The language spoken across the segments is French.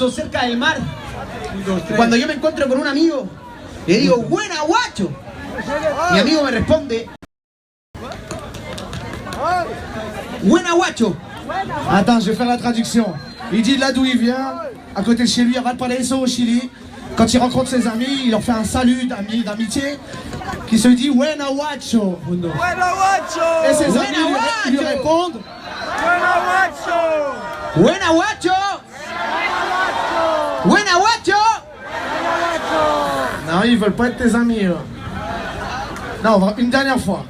cerca del mar. Cuando yo me encuentro con un amigo, le digo, buena guacho. Mi amigo me responde, buena guacho. Attends, je vais faire la traduction. Il dit là d'où il vient, à côté de chez lui, à Valparaiso au Chili. Quand il rencontre ses amis, il leur fait un salut d'amitié qui se dit buena guacho. Buena guacho. Et ses amis ils lui répondent Buena guacho. Buena guacho. Buena guacho. non, ils veulent pas être tes amis. Non, une dernière fois.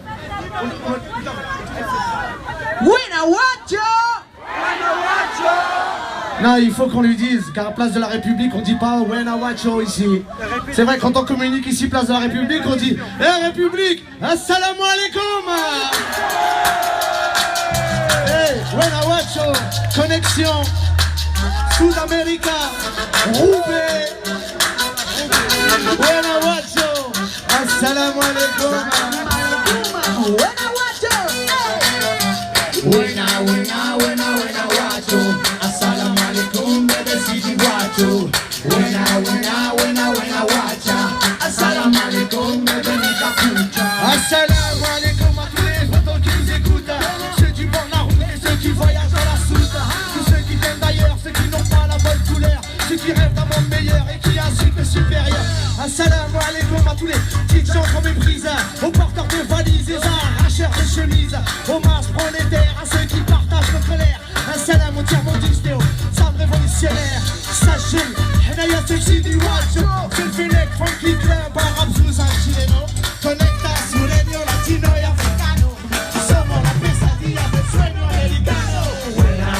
Buena guacho. Non, il faut qu'on lui dise, car à Place de la République, on dit pas buena guacho ici. C'est vrai que quand on communique ici, Place de la République, on dit République, assalamu alaikum. Hey, buena guacho, connexion, Sud-America, Roubaix. Buena guacho, assalamu alaikum. Buena guacho. Buena guacho. Assalamu alaikum, bebé Sidi guacho. Buena guacha. Assalamu alaikum, bébé mi capucha. Assalamu alaikum à tous les potos qui nous écoutent, ceux qui bornent la route et ceux qui voyagent dans la soute, tous ceux qui viennent d'ailleurs, ceux qui n'ont pas la bonne couleur, ceux qui rêvent d'un monde meilleur et qui a un cycle supérieur. Assalamu alaikum à tous les petites gens qu'on méprise, aux porteurs de valises et arracheurs de chemises, aux masses prolétaires, à ceux qui partagent nos colères. Assalam au tiers-mondiste et aux âmes révolutionnaires. Sachez, Henaya c'est Sidi Guacho, c'est le Félec, Funky Club, arabe sous un chileno. Conecta sureño, latino y africano. Somos la pesadilla del sueño americano. Buena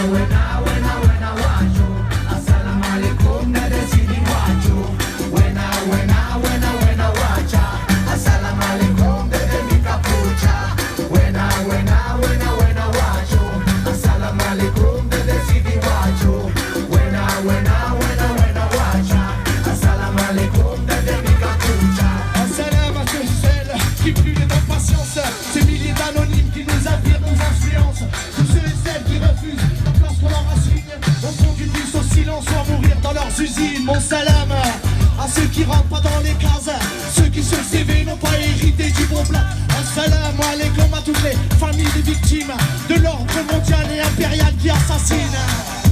guacho. Assalamu alaikum, bebé Sidi guacho. Buena guacha. Assalamu alaikum, bebé mi capucha. Buena guacho. Assalamu alaikum, bebé Sidi guacho. Buena guacha. Assalamu alaikum, bébé mi capucha. Assalam à ceux et celles qui brûlent d'impatience, ces milliers d'anonymes qui nous attirent, nous influencent, tous ceux et celles qui refusent lorsqu'on leur assigne, au fond du bus au silence ou à mourir dans leurs usines. Mon salam à ceux qui rentrent pas dans les cases, ceux qui sur le CV n'ont pas hérité du bon plat. Assalamu alaikum à toutes les familles des victimes de l'ordre mondial et impérial qui assassinent.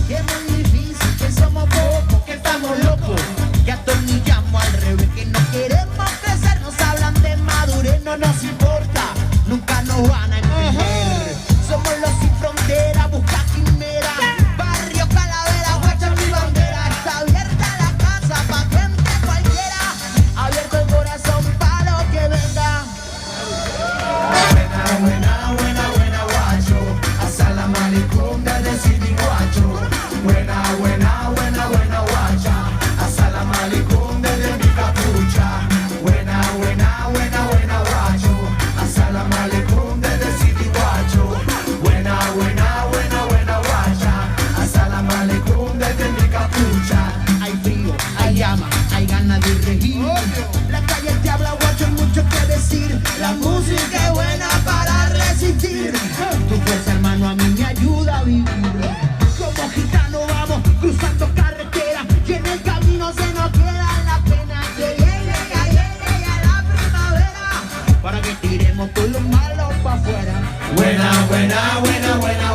Que es muy difícil, que somos pocos, que estamos locos, que atornillamos al revés, que no queremos crecer, nos hablan de madurez, no nos importa, nunca nos van a entender. Somos los sin frontera, busca quimera, barrio Calavera, guacha mi bandera, está abierta la casa pa' gente cualquiera, abierto el corazón pa' lo que venga. Buena guacho, assalamu alaikum, bebé Sidi guacho. Buena guacha, assalamu alaikum, bebé mi capucha. Buena guacho, assalamu alaikum, bebé Sidi guacho. Buena guacha, assalamu alaikum, bebé mi capucha. Hay frío, hay llama, hay ganas de regir. La calle te habla guacho, hay mucho que decir. La música es buena para resistir. Tu fuerza hermano a mí me ayuda a vivir. Como gitano vamos cruzando carretera y en el camino se nos queda la pena. Que llegue ya la primavera para que tiremos todos los malos pa' afuera. Buena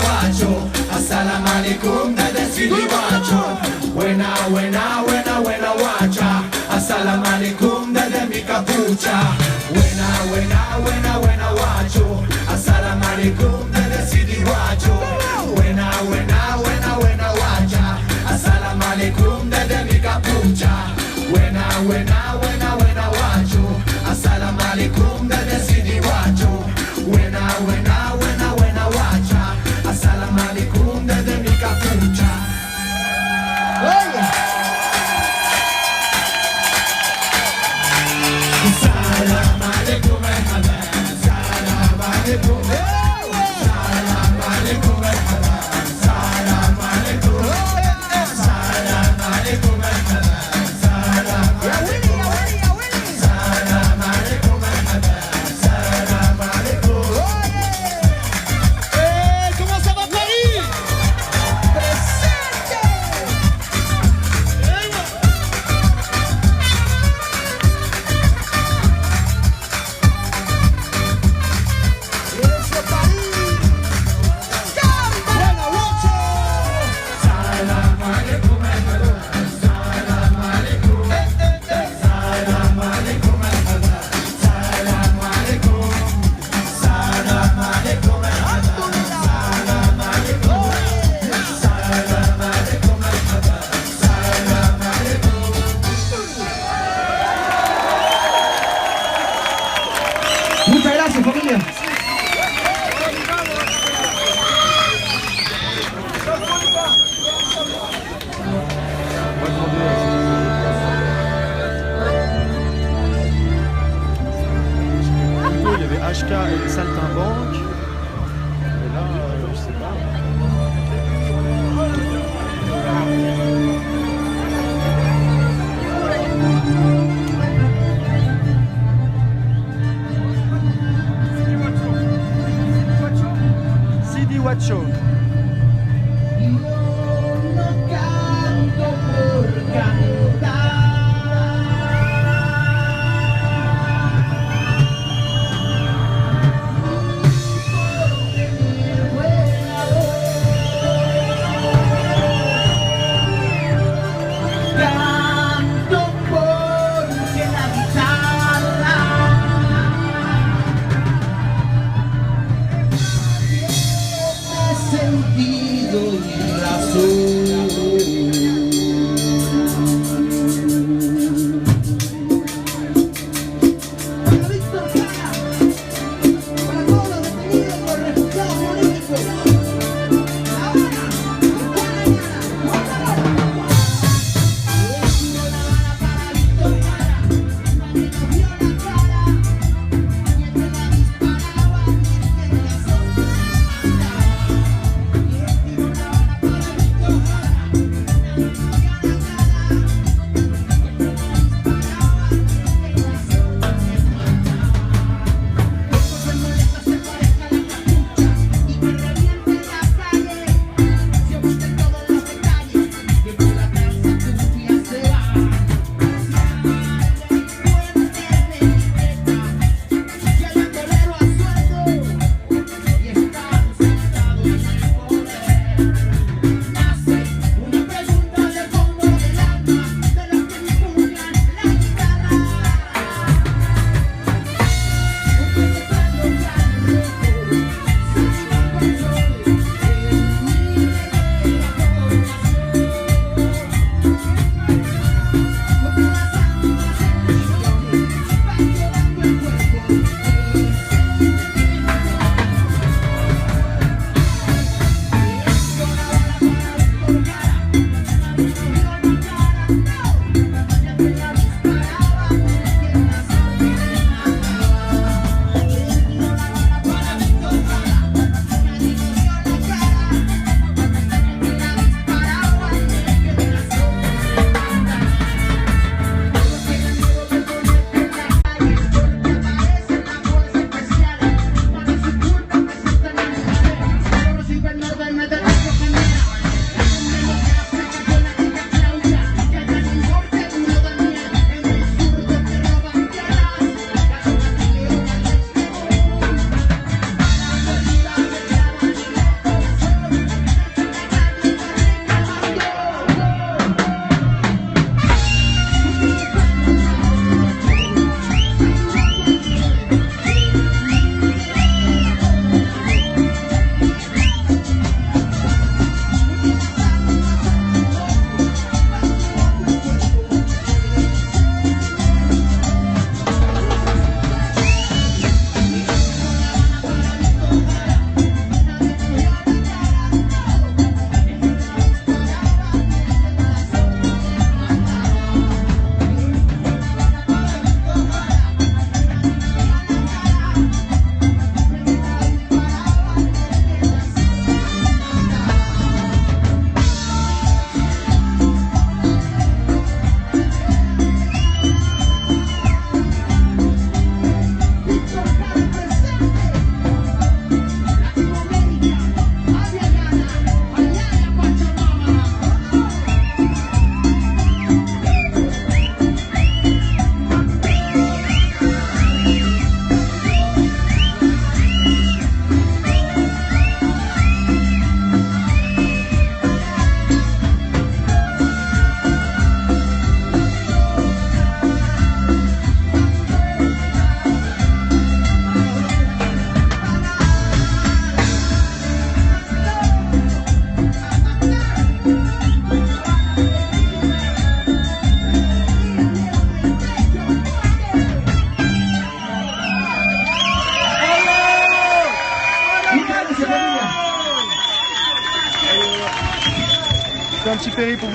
guacho, assalamu alaikum, bebé Sidi guacho. Buena guacha, assalamu alaikum, bebé mi capucha. Buena guacho, assalamu alaikum, bebé Sidi guacho. Buena guacha, assalamu alaikum, bebé mi capucha. Buena guacho, assalamu alaikum, bebé Sidi guacho. Buena guacha, assalamu alaikum, bebé mi capucha. Salam alaikum marhaban, salam alaikum, salam alaikum marhaban, salam alaikum, salam alaikum marhaban, salam alaikum.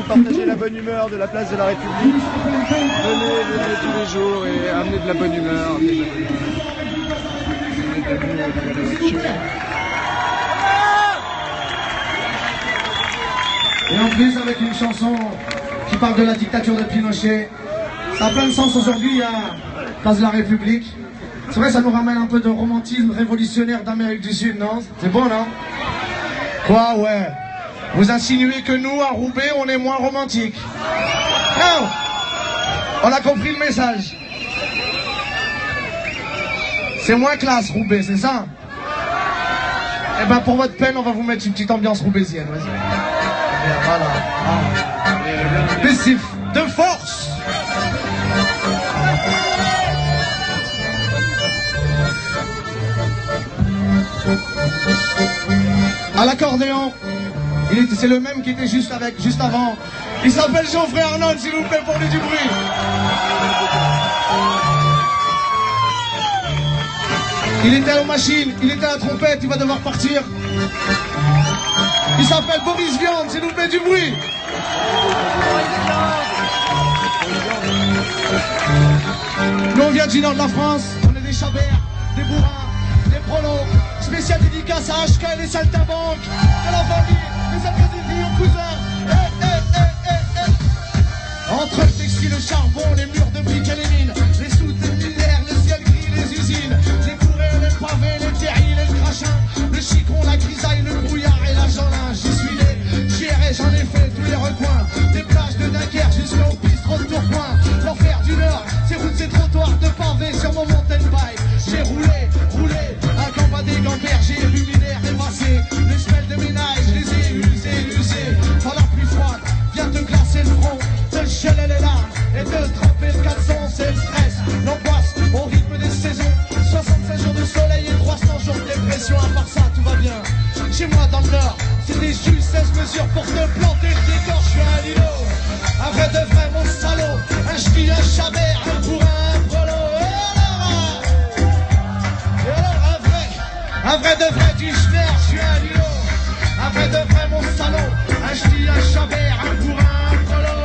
partager la bonne humeur de la place de la République. Venez tous les jours et amenez de la bonne humeur. Amenez de la bonne humeur. Et en plus avec une chanson qui parle de la dictature de Pinochet. Ça a plein de sens aujourd'hui à Place de la République. C'est vrai, ça nous ramène un peu de romantisme révolutionnaire d'Amérique du Sud, non? C'est bon, non? Quoi, ouais. Vous insinuez que nous, à Roubaix, on est moins romantique. Non. On a compris le message. C'est moins classe, Roubaix, c'est ça? Eh ben, pour votre peine, on va vous mettre une petite ambiance roubaisienne, vas-y. Voilà. Décisif de force. À l'accordéon, c'est le même qui était juste avant. Il s'appelle Geoffrey Arnold, s'il vous plaît, pour lui du bruit. Il était à la machine, il était à la trompette, il va devoir partir. Il s'appelle Boris Viande, s'il vous plaît, du bruit. Nous on vient du nord de la France, on est des chabers, des bourrins, des prolos. Spécial dédicace à HK et les saltimbanques, à la famille, les appréciés aux cousins. Entre le textile, le charbon, les murs de briques et les mines, les soutes, les minières, le ciel gris, les usines, les courets, les pavés, les terrils et le crachin, le chicon, la grisaille, le brouillard et la janlin. J'y suis né, j'y errais, j'en ai fait tous les recoins, des plages de Dunkerque jusqu'au bistrot de Tourcoing. L'enfer du Nord, ces routes, ces trottoirs de pavés sur mon mountain bike. J'ai roulé, un gambadé, gamberger, luminaire effacé. Les semelles de ménage, je les ai usées. Dans la pluie froide, viens te glacer le front, te geler les larmes et te tremper le caleçon. C'est le stress, l'angoisse au rythme des saisons. 65 jours de soleil et 300 jours de dépression. À part ça, tout va bien. Chez moi dans le Nord, c'était juste 16 mesures pour te planter le décor. Je suis un Lilo, un vrai de vrai mon salaud. Un ch'ti, un chabert, un bourrin, un prolo. Un vrai de vrai du schner, je suis un Lilo. Un vrai de vrai mon salaud. Un ch'ti, un chabert, un bourrin, un prolo.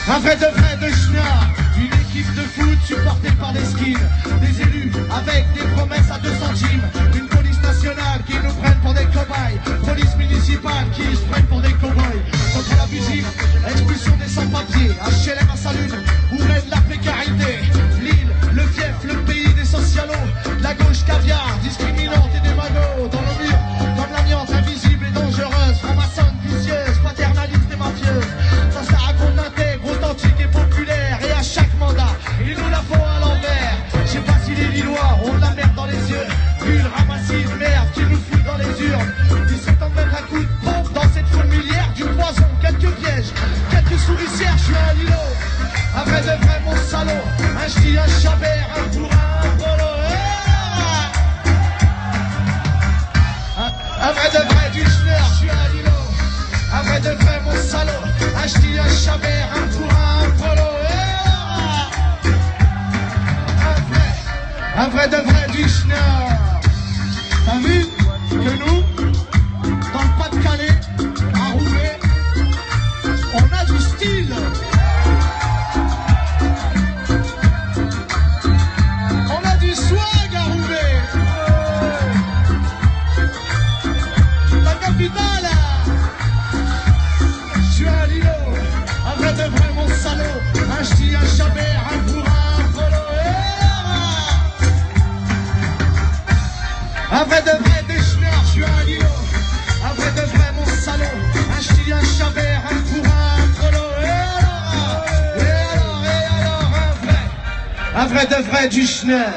Un vrai de vrai de schner. Une équipe de foot supportée par des skins. Des élus avec des promesses à 2 centimes. Une police nationale qui nous prenne pour des cobayes. Police municipale qui se prenne pour des cow-boys. Contre l'abusive, expulsion des sans-papiers. HLM à Salune, où règne la précarité. L'île, le fief, le pays des socialos. La gauche caviar, discriminante et démago. Dans nos murs, comme l'amiante invisible et dangereuse. Franc-maçonne, vicieuse, paternaliste et mafieuse. Ça raconte d'intègre, authentique et populaire. Et à chaque mandat, ils nous la font à l'envers. Je sais pas si les Lillois ont de la merde dans les yeux. Vu le ramassis de merde qui nous fout dans les urnes. Il serait temps de mettre un coup de pompe dans cette fourmilière. Du poison, quelques pièges, quelques souricières. Je suis un Lilo, un vrai de vrai mon salaud. Un ch'ti, un chabert, un bourrin, un polo. Un vrai de vrai du schner, je suis un Lilo. Un vrai de vrai mon salaud. Un ch'ti, un chabert, un bourrin, un polo. Un vrai de vrai du schner. T'as vu que nous, dans le Pas-de-Calais, à Roubaix, on a du style. On a du swag à Roubaix. La capitale. Je suis un Lilo, un vrai de vrai mon salaud. Un ch'ti, un chabert, un bourrin, un polo. Un vrai de vrai des schneurs, je suis un Lilo. Un vrai de vrai mon salaud. Un ch'ti, un chabert, un bourrin, un polo. Et alors, un vrai de vrai du schneur.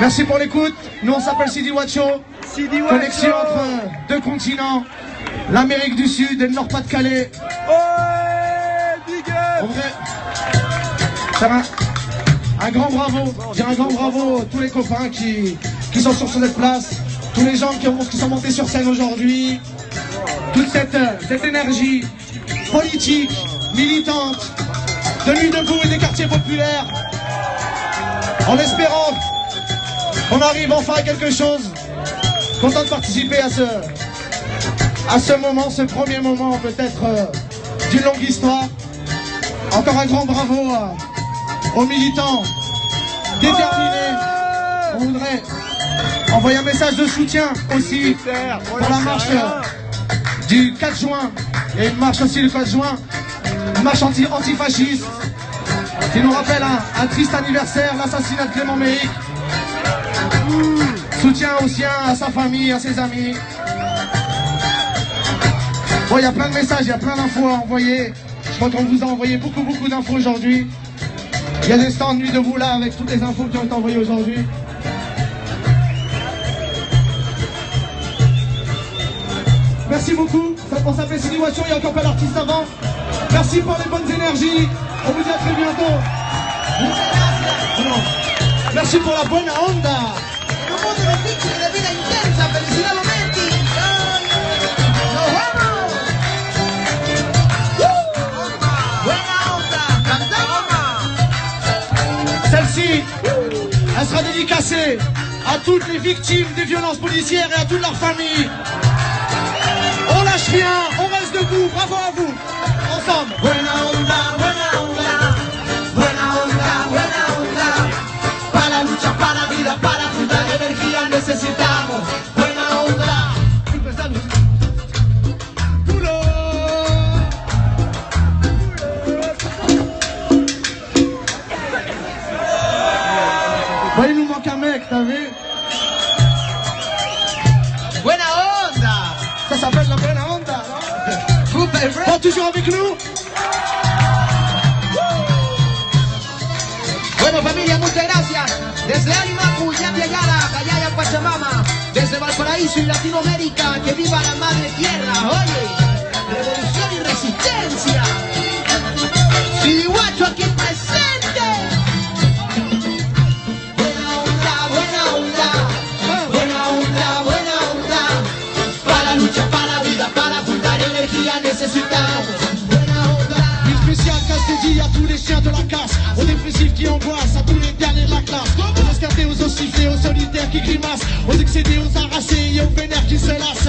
Merci pour l'écoute. Nous on s'appelle Sidi Wacho. Connexion entre 2 continents, l'Amérique du Sud et le Nord-Pas-de-Calais. En vrai, ça va. Un grand bravo. Dire un grand bravo à tous les copains qui sont sur cette place, tous les gens qui sont montés sur scène aujourd'hui. cette énergie politique, militante, de Nuit debout et des quartiers populaires, en espérant qu'on arrive enfin à quelque chose. Content de participer à ce moment, ce premier moment peut-être d'une longue histoire. Encore un grand bravo aux militants déterminés. On voudrait envoyer un message de soutien aussi pour la marche du 4 juin. Il y a une marche aussi le 4 juin, une marche antifasciste qui nous rappelle un triste anniversaire, l'assassinat de Clément Méhic. Soutien aussi à sa famille, à ses amis. Bon, il y a plein de messages, il y a plein d'infos à envoyer. Je crois qu'on vous a envoyé beaucoup d'infos aujourd'hui. Il y a des stands Nuit debout là avec toutes les infos qui ont été envoyées aujourd'hui. Merci beaucoup. On s'appelle Sidi Wacho, il y a encore pas d'artistes avant. Merci pour les bonnes énergies. On vous dit à très bientôt. Merci pour la buena onda. Un mundo difícil de vida intensa, felicidad momenti. ¡Nos vamos! Buena onda, cantamos. Celle-ci, elle sera dédicacée à toutes les victimes des violences policières et à toute leur famille. On lâche rien, on reste debout, bravo à vous. Ensemble. Buena onda, buena onda, buena onda, buena onda. Para la lucha, para la vida, para juntar energía necesitamos. Buena onda. Bah, il nous manque un mec, t'as vu? Buena onda. Ça s'appelle la buena onda, non? Bon, toujours avec nous? Bueno, familia, muchas gracias. Desde Arimacu, Yatia Yala, Callaya, Pachamama. Desde Valparaíso y Latinoamérica, que viva la madre tierra. Oye, revolución y resistencia. Sidi Wacho aquí presente. Buena onda, buena onda. Buena onda, buena onda. Para la lucha, para la vida, para juntar energía necesitamos. Buena onda. Une spéciale casse dédiée à tous les chiens de la casse, aux dépressifs qui angoissent, à tous les derniers de la classe, aux escartés, aux ossiflés, aux solitaires qui grimacent, aux excédés, aux harassés et aux vénères qui se lassent.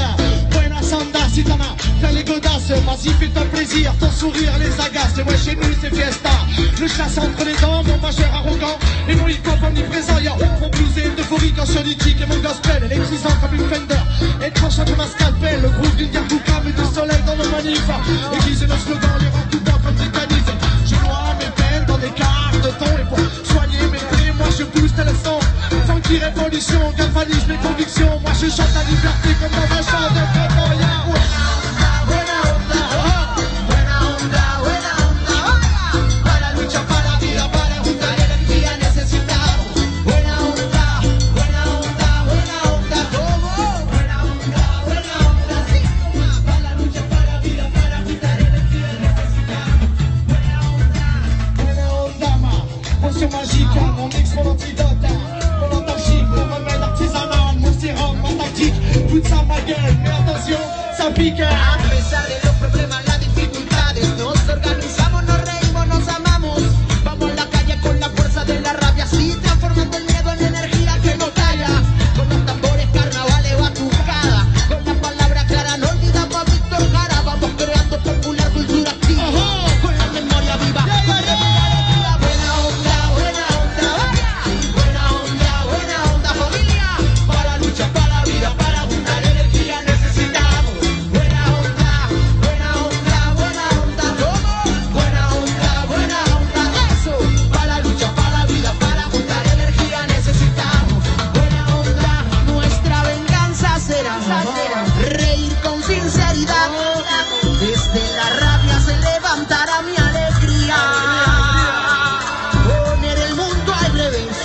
Buena sanda, si t'en as plein les godasses, vas-y fais-toi plaisir, ton sourire les agace. Et ouais, chez nous c'est fiesta, le chasse entre les dents, mon majeur arrogant et mon hip-hop omniprésent. Y'a mon blues et euphorique, anxiolytique et mon gospel électrisant comme une Fender, et tranchant comme un scalpel, le groove d'une guerre bouca, mais du soleil dans nos manifs, aiguiser nos slogans, les rangs tout bas comme des canifs. Je noie mes peines dans des cartes de ton, et pour soigner mes plaies, moi je booste le son. Funky révolution, galvanise mes convictions, moi je chante la liberté comme dans un chant de Pretoria. Buena onda, buena onda, buena onda. Para la lucha, para la vida, para juntar energía necesitamos. Buena onda, buena onda, buena onda. Buena onda, buena onda. Para la lucha, para la vida, para juntar energía necesitamos. Buena onda, ma potion magique, mon mix, mon antidote, mon antalgique, mon remède artisanal, mon sérum, ma tactique, toute ça ma gueule, mais attention, ça pique. A pesar de los problemas, las dificultades, nos organizamos, nos reímos, nos amamos. Vamos a la calle con la fuerza de la rabia, así transformando el miedo en energía que no calla. Con los tambores, carnavales, batucada, con la palabra clara, no olvidamos a Víctor Jara. Vamos creando popular cultura activa, con la memoria viva, con la buena onda, buena onda, buena onda, buena onda, familia. Para la lucha, para la vida, para juntar energía necesitamos. Buena onda, buena onda, buena onda. Buena onda, buena onda. Eso. Para la lucha, para la vida, para juntar energía necesitamos. Buena onda. Nuestra venganza será reír con sinceridad. Desde la rabia se levantará mi alegría. Poner el mundo al revés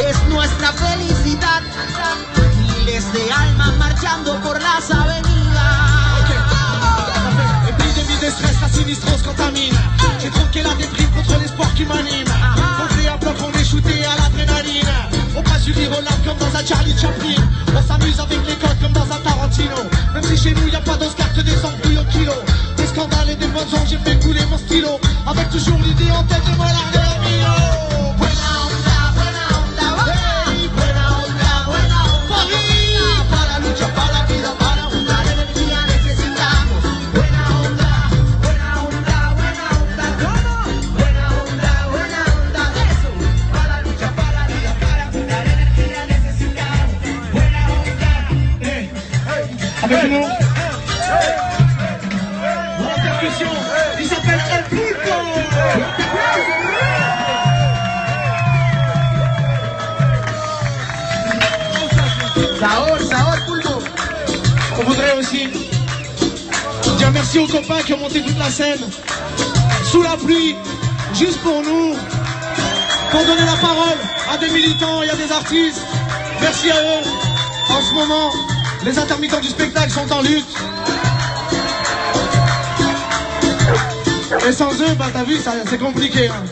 es nuestra felicidad. Miles de almas marchando por las avenidas. Épidémie de stress, la sinistrose contamine. J'ai troqué la déprime contre l'espoir qui m'anime. On fait un bloc, on est shooté à l'adrénaline. On passe du rire aux larmes comme dans un Charlie Chaplin. On s'amuse avec les codes comme dans un Tarantino. Même si chez nous y a pas d'Oscar que des sons son, j'ai fait couler mon stylo. Avec toujours l'idée en tête de voler vers Rio. Buena onda, hey, buena onda, Paris. para la lucha, para la vida, para juntar energía necesitamos. Buena onda, ¿cómo? Buena onda, eso. Para la lucha, para la vida, para juntar energía necesitamos. Buena onda. Avec nous. Pour la percussion, il s'appelle El Pulpo. Sabor, pulpo. On voudrait aussi dire merci aux copains qui ont monté toute la scène, sous la pluie, juste pour nous, pour donner la parole à des militants et à des artistes. Merci à eux. En ce moment, les intermittents du spectacle sont en lutte. Et sans eux, bah t'as vu, c'est compliqué. Hein.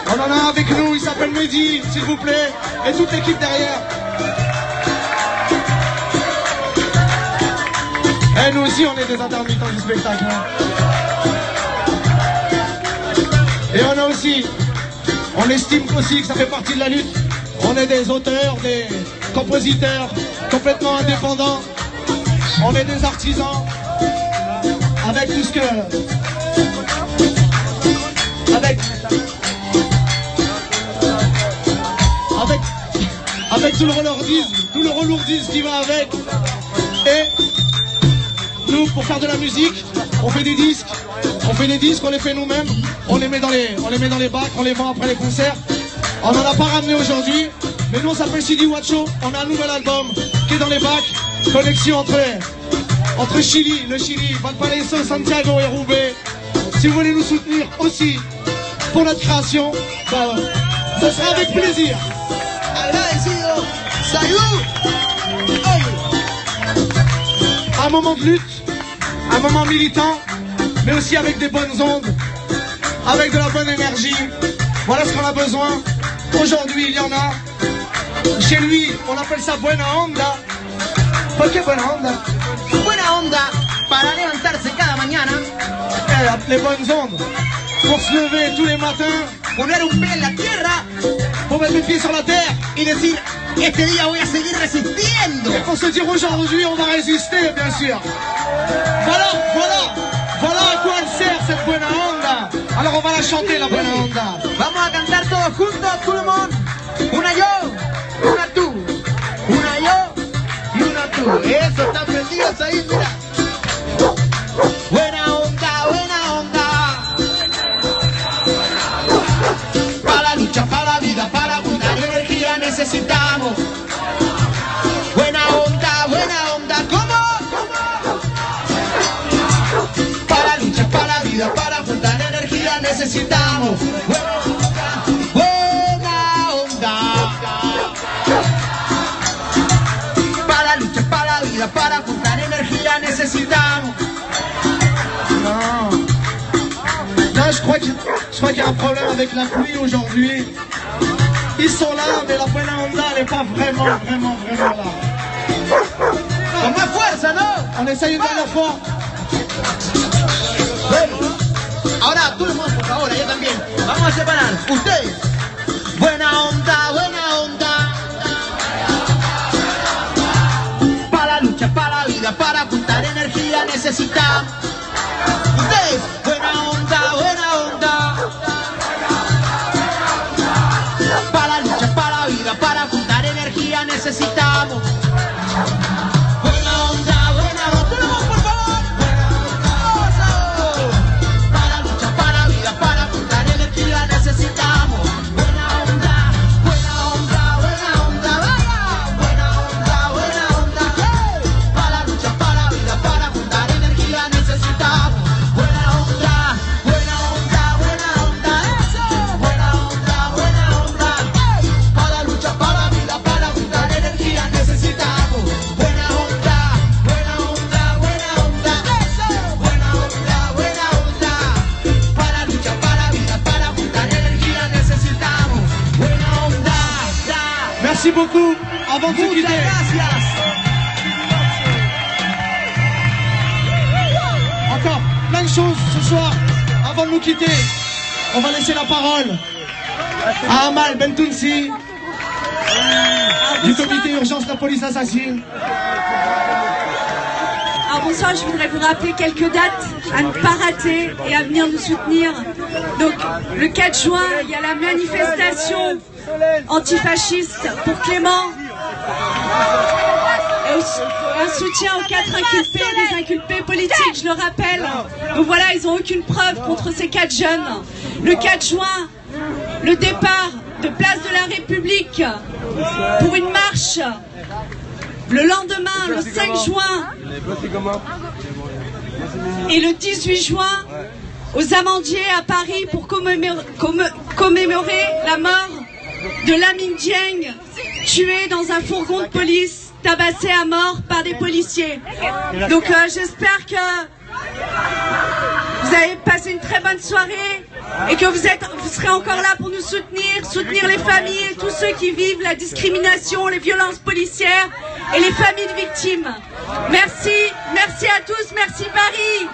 On en a un avec nous, il s'appelle Mehdi, s'il vous plaît, et toute l'équipe derrière. Et nous aussi, on est des intermittents du spectacle. Hein. Et on a aussi, on estime aussi que ça fait partie de la lutte. On est des auteurs, des compositeurs complètement indépendants. On est des artisans avec tout ce que... Avec tout le relourdisme qui va avec. Et nous, pour faire de la musique, on fait des disques. On fait des disques, on les fait nous-mêmes. On les met dans les bacs, on les vend après les concerts. On n'en a pas ramené aujourd'hui, mais nous on s'appelle CD Huacho. On a un nouvel album qui est dans les bacs. Connexion entre Chili, le Chili, Valparaiso, Santiago et Roubaix. Si vous voulez nous soutenir aussi pour notre création, bah, ce sera avec plaisir. Agradecido. Salud. Oye. Un moment de lutte, un moment militant, mais aussi avec des bonnes ondes, avec de la bonne énergie. Voilà ce qu'on a besoin. Aujourd'hui, il y en a. Chez lui, on appelle ça buena onda. Pourquoi buena onda? Buena onda para levantarse cada mañana, Les bonnes ondes. Pour se lever tous les matins, poner un pie en la tierra pour mettre les pieds sur la terre. y decir, este día voy a seguir resistiendo. Et pour se dire aujourd'hui, on va résister, bien sûr. Voilà à quoi elle sert cette buena onda. Alors on va la chanter, la buena onda. Vamos a cantar todos juntos, tout le monde. Una yo, una tú, una yo y una tú. Eso, están prendidos ahí, mira. Buena onda, buena onda. Para la lucha, para la vida, para juntar energía necesitamos. Buena onda, ¿cómo? Para la lucha, para la vida, para juntar energía necesitamos. Buena onda. Para la lucha, para la vida, para juntar energía necesitamos. Non, je crois qu'il y a un problème avec la pluie aujourd'hui. Ils sont là, mais la buena onda, elle n'est pas vraiment là. Con más fuerza, ¿no? On essaye une dernière fois. Ahora, tú, por favor, yo también. Vamos a separar. Ustedes. Buena onda, buena onda. Para la lucha, para la vida, para juntar energía necesitamos. Ustedes. Buena onda, buena onda. Para la lucha, para la vida, para juntar energía necesitamos. Buena onda, tú, por favor. Para la lucha, para la vida, para juntar energía necesitamos. Buena onda, vaya. Buena onda, hey. Para la lucha, para la vida, para juntar energía necesitamos. Buena onda, eso. Buena onda, hey. Para la lucha, para la vida, para juntar energía necesitamos. Buena onda, eso. Buena onda. Para la lucha, para la vida, para juntar energía necesitamos. Buena onda, Merci beaucoup. Avant de se Muchas quitter, gracias. encore plein de choses ce soir. avant de nous quitter, on va laisser la parole à Amal Bentounsi du comité Urgence la police assassine. Alors bonsoir, je voudrais vous rappeler quelques dates à ne pas rater et à venir nous soutenir. Donc le 4 juin, il y a la manifestation antifasciste pour Clément. Et un soutien aux 4 inculpés, des inculpés politiques, je le rappelle. Donc voilà, ils n'ont aucune preuve contre ces 4 jeunes. Le 4 juin, le départ de Place de la République pour une marche. Le lendemain, le 5 juin et le 18 juin, aux Amandiers à Paris pour commémorer la mort de Lamine Dieng, tué dans un fourgon de police, tabassé à mort par des policiers. Donc j'espère que vous avez passé une très bonne soirée et que vous serez encore là pour nous soutenir les familles et tous ceux qui vivent la discrimination, les violences policières et les familles de victimes. Merci, merci à tous, merci Paris.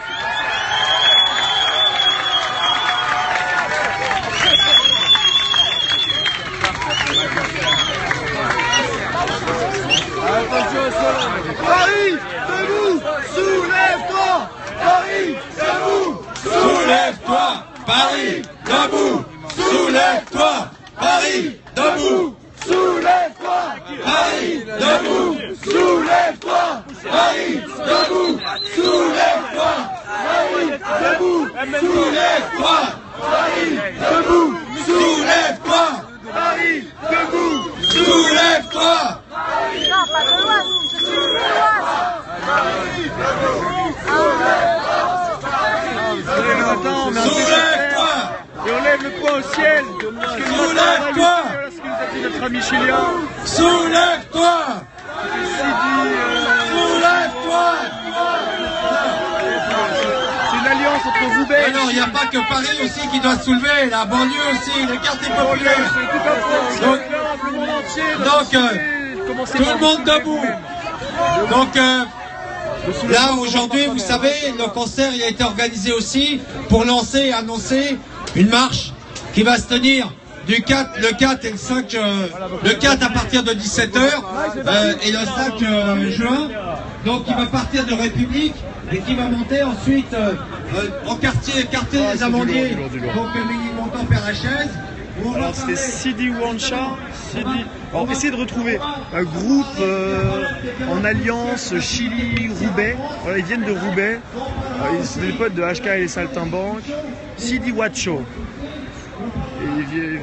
Paris, debout, soulève-toi. Paris, debout, soulève-toi. Paris, debout, soulève-toi. Paris, debout, soulève-toi. Paris, debout, soulève-toi. Paris, debout, soulève-toi. Paris, debout, soulève-toi. Paris, debout, soulève-toi. Paris, debout, soulève-toi. Soulève-toi et on lève le poing au ciel. Soulève-toi. Notre ami chilien. Soulève-toi. Soulève-toi. C'est une alliance entre Roubaix. Non, il n'y a pas que Paris aussi qui doit se soulever, la banlieue aussi, les quartiers populaires. Donc, tout le monde debout. Donc, là, aujourd'hui, vous savez, le concert il a été organisé aussi pour lancer et annoncer une marche qui va se tenir le 4 et le 5, le 4 à partir de 17h et le 5 juin. Donc, il va partir de République et qui va monter ensuite en quartier des Amandiers, donc montant Père Lachaise. Alors c'était Sidi Ouancha. Alors essayez de retrouver un groupe en alliance Chili-Roubaix. Voilà, ils viennent de Roubaix. C'est des potes de HK et les Saltimbanques. Sidi Ouacho. Et ils viennent de...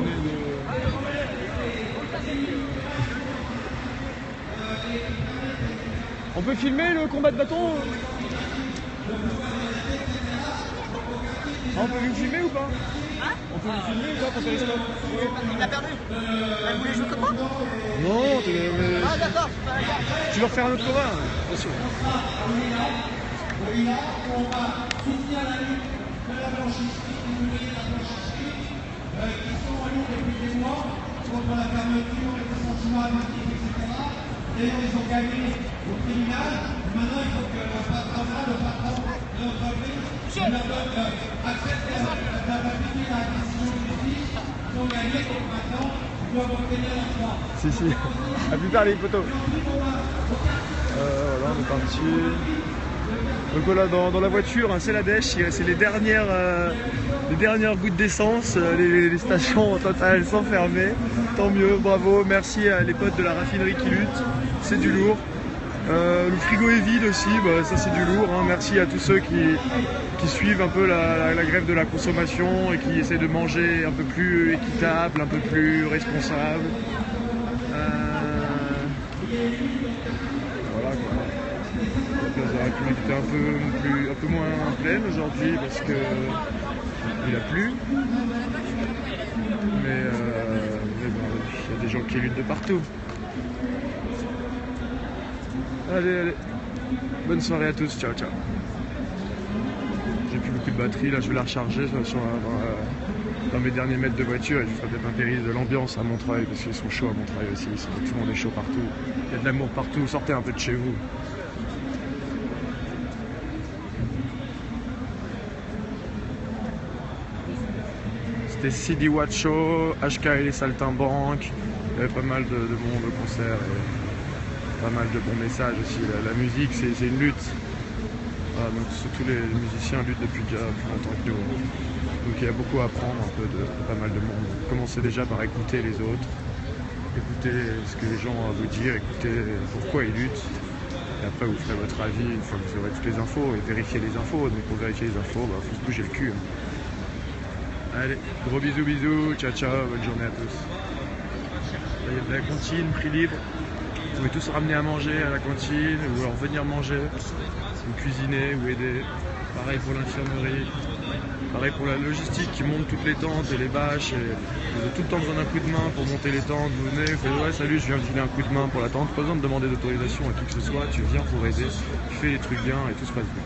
On peut filmer le combat de bâton? On peut le filmer ou pas? On peut le filmer ou pas pour Téléscope? Il a perdu. Elle voulait jouer comme moi? Non, Ah d'accord. tu vas refaire un autre combat, bien sûr. D'ailleurs, ils ont gagné au tribunal. Maintenant, il faut que le patron de l'entreprise accepte d'appliquer la décision de justice. Ils ont gagné, donc maintenant, ils doivent obtenir leur droit. Si. À plus tard les potos. Voilà, on est parti. Donc voilà, dans la voiture, hein, c'est la dèche, c'est les dernières gouttes d'essence, les stations Total sont fermées, tant mieux, bravo, merci à les potes de la raffinerie qui luttent, c'est du lourd. Le frigo est vide aussi, bah, ça c'est du lourd, hein. Merci à tous ceux qui suivent un peu la grève de la consommation et qui essaient de manger un peu plus équitable, un peu plus responsable. Voilà quoi. La place de la République était un peu moins pleine aujourd'hui parce que il a plu. Mais bon, il y a des gens qui luttent de partout. Allez. Bonne soirée à tous, ciao. J'ai plus beaucoup de batterie, là je vais la recharger dans mes derniers mètres de voiture et je ferai peut-être un péril de l'ambiance à Montreuil parce qu'ils sont chauds à Montreuil aussi, tout le monde est chaud partout. Il y a de l'amour partout, sortez un peu de chez vous. C'était Sidi Wacho, HK et les Saltimbanques. Il y avait pas mal de monde au concert. Et pas mal de bons messages aussi. La musique, c'est une lutte. Voilà, donc tous les musiciens luttent depuis déjà plus longtemps que nous. Donc il y a beaucoup à apprendre un peu de pas mal de monde. Commencez déjà par écouter les autres. Écoutez ce que les gens ont à vous dire, écoutez pourquoi ils luttent. Et après vous ferez votre avis une fois que vous aurez toutes les infos et vérifier les infos. Donc pour vérifier les infos, il faut se bouger le cul. Allez, gros bisous, ciao ciao, bonne journée à tous. Là, il y a de la cantine, prix libre. Vous pouvez tous ramener à manger à la cantine ou alors venir manger, ou cuisiner ou aider. Pareil pour l'infirmerie. Pareil pour la logistique qui monte toutes les tentes et les bâches. Et vous avez tout le temps besoin d'un coup de main pour monter les tentes. Vous venez, vous faites ouais salut, je viens de filer un coup de main pour la tente. Pas besoin de demander d'autorisation à qui que ce soit. Tu viens pour aider, tu fais les trucs bien et tout se passe bien.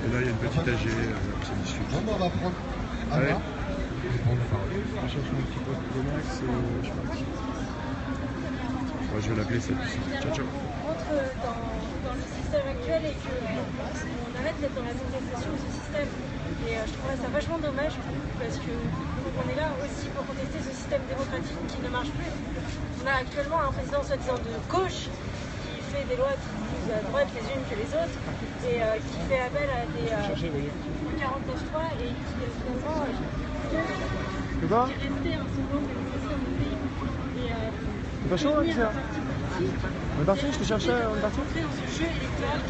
Et là il y a une petite AG, c'est du sud. Bon, on va prendre. Allez. Je cherche un petit pote de Max, je sais pas qui. Ouais, je vais l'appeler cette. Ciao ciao. Rentre dans le système actuel et qu'on arrête d'être dans la contestation de ce système. Et je trouverais ça vachement dommage parce que on est là aussi pour contester ce système démocratique qui ne marche plus. On a actuellement un président soi-disant de gauche qui fait des lois plus à droite les unes que les autres et qui fait appel à des 49.3 et qui finalement C'est quoi? qui restait un second de l'administration du pays. Et C'est pas chaud, hein, on est parti, je te cherchais, on est parti. dans ce jeu électoral